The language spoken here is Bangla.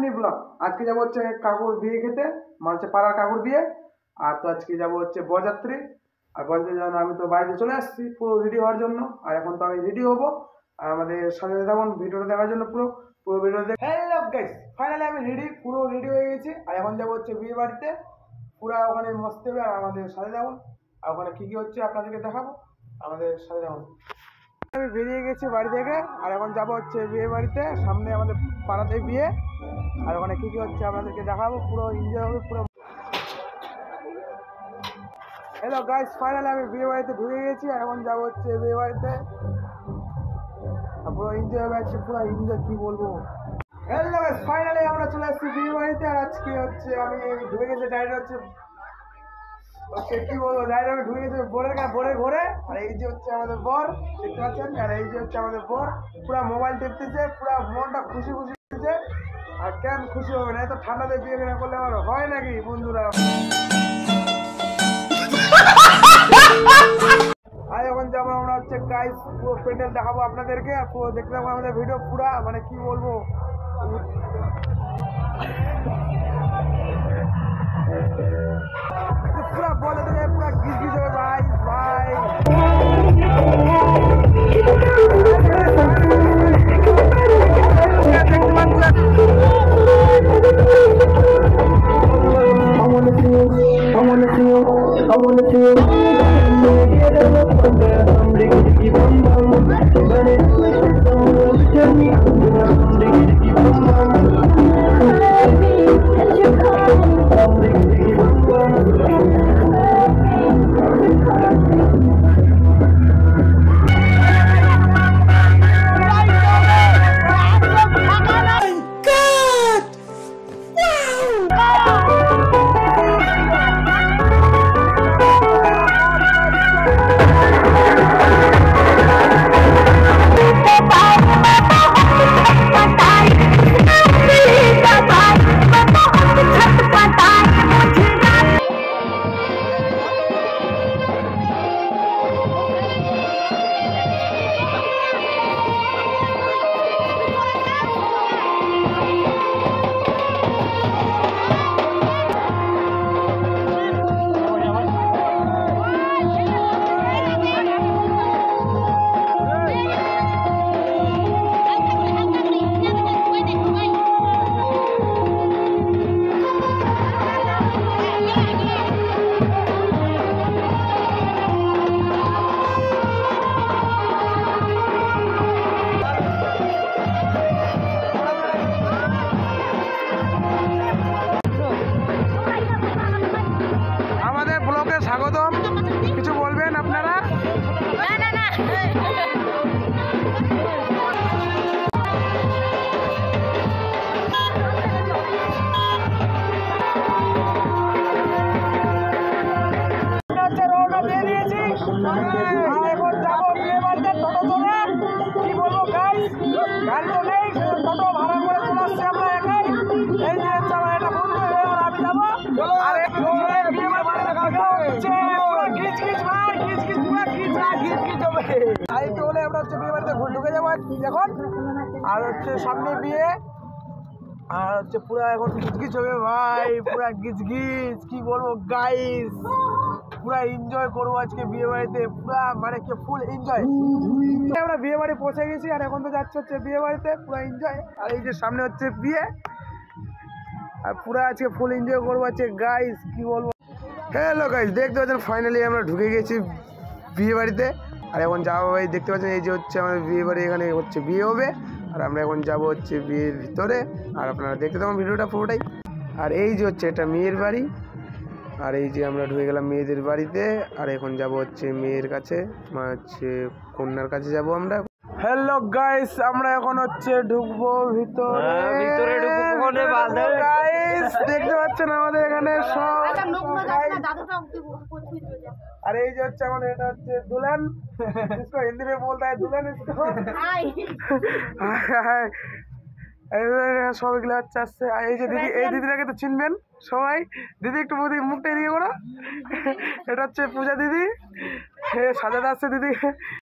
Mini blog. আজকে যাবো হচ্ছে কাকুর বিয়ে খেতে, মানে পাড়ার কাকুর বিয়ে। আর তো আজকে যাবো হচ্ছে বরযাত্রী। আর বরযাত্রীর জন্য আমি তো বাড়িতে চলে আসছি পুরো রেডি হওয়ার জন্য। আর এখন তো আমি রেডি হবো। আর আমাদের সাথে থাকুন ভিডিওটা দেখার জন্য, পুরো পুরো ভিডিও দেখে। হ্যালো গাইস, ফাইনালি আমি পুরো রেডি হয়ে গেছি। আর এখন যাবো হচ্ছে বিয়ে বাড়িতে, পুরো ওখানে মস্ত হবে। আর আমাদের সাথে থাকুন, আর ওখানে কি কি হচ্ছে আপনাদেরকে দেখাবো, আমাদের সাথে থাকুন। আমি বেরিয়ে গেছি বাড়ি থেকে, আর এখন যাবো হচ্ছে বিয়ে বাড়িতে। সামনে আমাদের পাড়াতে বিয়ে, আর ওখানে কি কি হচ্ছে আপনাদেরকে দেখাবো, পুরো এনজয় হবে পুরো। হ্যালো গাইস, ফাইনালি আমি বিয়ে বাড়িতে ঢুকে গেছি। আর এখন যাবো হচ্ছে বিয়ে বাড়িতে, পুরো এনজয় হবে আজকে, পুরো এনজয় কি বলবো। হ্যালো গাইস, ফাইনালি আমরা চলে আসছি বিয়ে বাড়িতে। আর আজকে হচ্ছে আমি ঢুকে গেছি ডাইরেক্ট হচ্ছে কি বলবো, ডাইরেক্ট আমি ঢুকে গেছি বোরের ঘরে। আর এই যে হচ্ছে আমাদের বর, দেখতে পাচ্ছেন। আর এই যে হচ্ছে আমাদের বর, পুরো মোবাইল টিপতেছে, পুরো মনটা খুশি খুশি হচ্ছে। আর কেন খুশি হবে না, এত ঠান্ডাতে বিয়ে না করলে আমার হয় নাকি বন্ধুরা। আর এখন যাবো আমরা হচ্ছে গাইস, পুরো প্যান্ডেল দেখাবো আপনাদেরকে। আর পুরো দেখতে পাবো আমাদের ভিডিও, পুরা মানে কি বলবো, পুরা বলে দেবে, পুরা গিজ গিজ হবে ভাই ভাই। স্বাগতম, কিছু বলবেন আপনারা? রওনা দিয়ে দিয়েছি, এখন যাবো বিয়ে বাড়িতে টোটো চলে। কি বলবো গাইস, গাড়ি তো নেই, টোটো ভাড়া করে চলে আসছি আমরা একাই। এই যে হচ্ছে আমার একটা বন্ধু, আর আমি যাবো। আর বিয়ে বাড়িতে আমরা হচ্ছে বিয়ে বাড়িতে ঢুকে যাবো এখন। আর হচ্ছে সামনে বিয়ে, আর হচ্ছে পুরা এখন গিজগিজ হবে ভাই, পুরা গিজগিজ কি বলবো গাইস, পুরা এনজয় করবো আজকে বিয়ে বাড়িতে, পুরা মানে কি ফুল এনজয়। আমরা বিয়ে বাড়ি পৌঁছে গেছি, আর এখন তো যাচ্ছে হচ্ছে বিয়ে বাড়িতে, পুরা এনজয়। আর এই যে সামনে হচ্ছে বিয়ে, আর পুরা আজকে ফুল এনজয় করবো আজকে গাইস, কি বলবো। হ্যালো গাইস, দেখতে পাচ্ছেন ফাইনালি আমরা ঢুকে গেছি বিয়ে বাড়িতে। আর এখন যাবো ভাই, দেখতে পাচ্ছেন এই যে হচ্ছে আমাদের বিয়ে বাড়ি, এখানে হচ্ছে বিয়ে হবে। আর আমরা এখন যাবো হচ্ছে বিয়ের ভিতরে, আর আপনারা দেখতে থাকুন ভিডিওটা পুরোটাই। আর এই যে হচ্ছে এটা মেয়ের বাড়ি, আর এই যে আমরা ঢুকে গেলাম মেয়েদের বাড়িতে। আর এখন যাব হচ্ছে মেয়ের কাছে, হচ্ছে কন্যার কাছে যাব আমরা। হ্যালো গাইস, আমরা এখন হচ্ছে ঢুকবো ভিতরে। গাইস দেখতে পাচ্ছেন আমাদের এখানে সব। আর এই যে হচ্ছে আমাদের, এটা হচ্ছে দুल्हन, इसको हिंदी में बोलता है दुल्हन इसको। সব এগুলো হচ্ছে আসছে। আর এই যে দিদি, এই দিদিটাকে তো চিনবেন সবাই। দিদি একটু মুখটা এদিকে করো, এটা হচ্ছে পূজা দিদি, সাজাতে আসছে দিদি।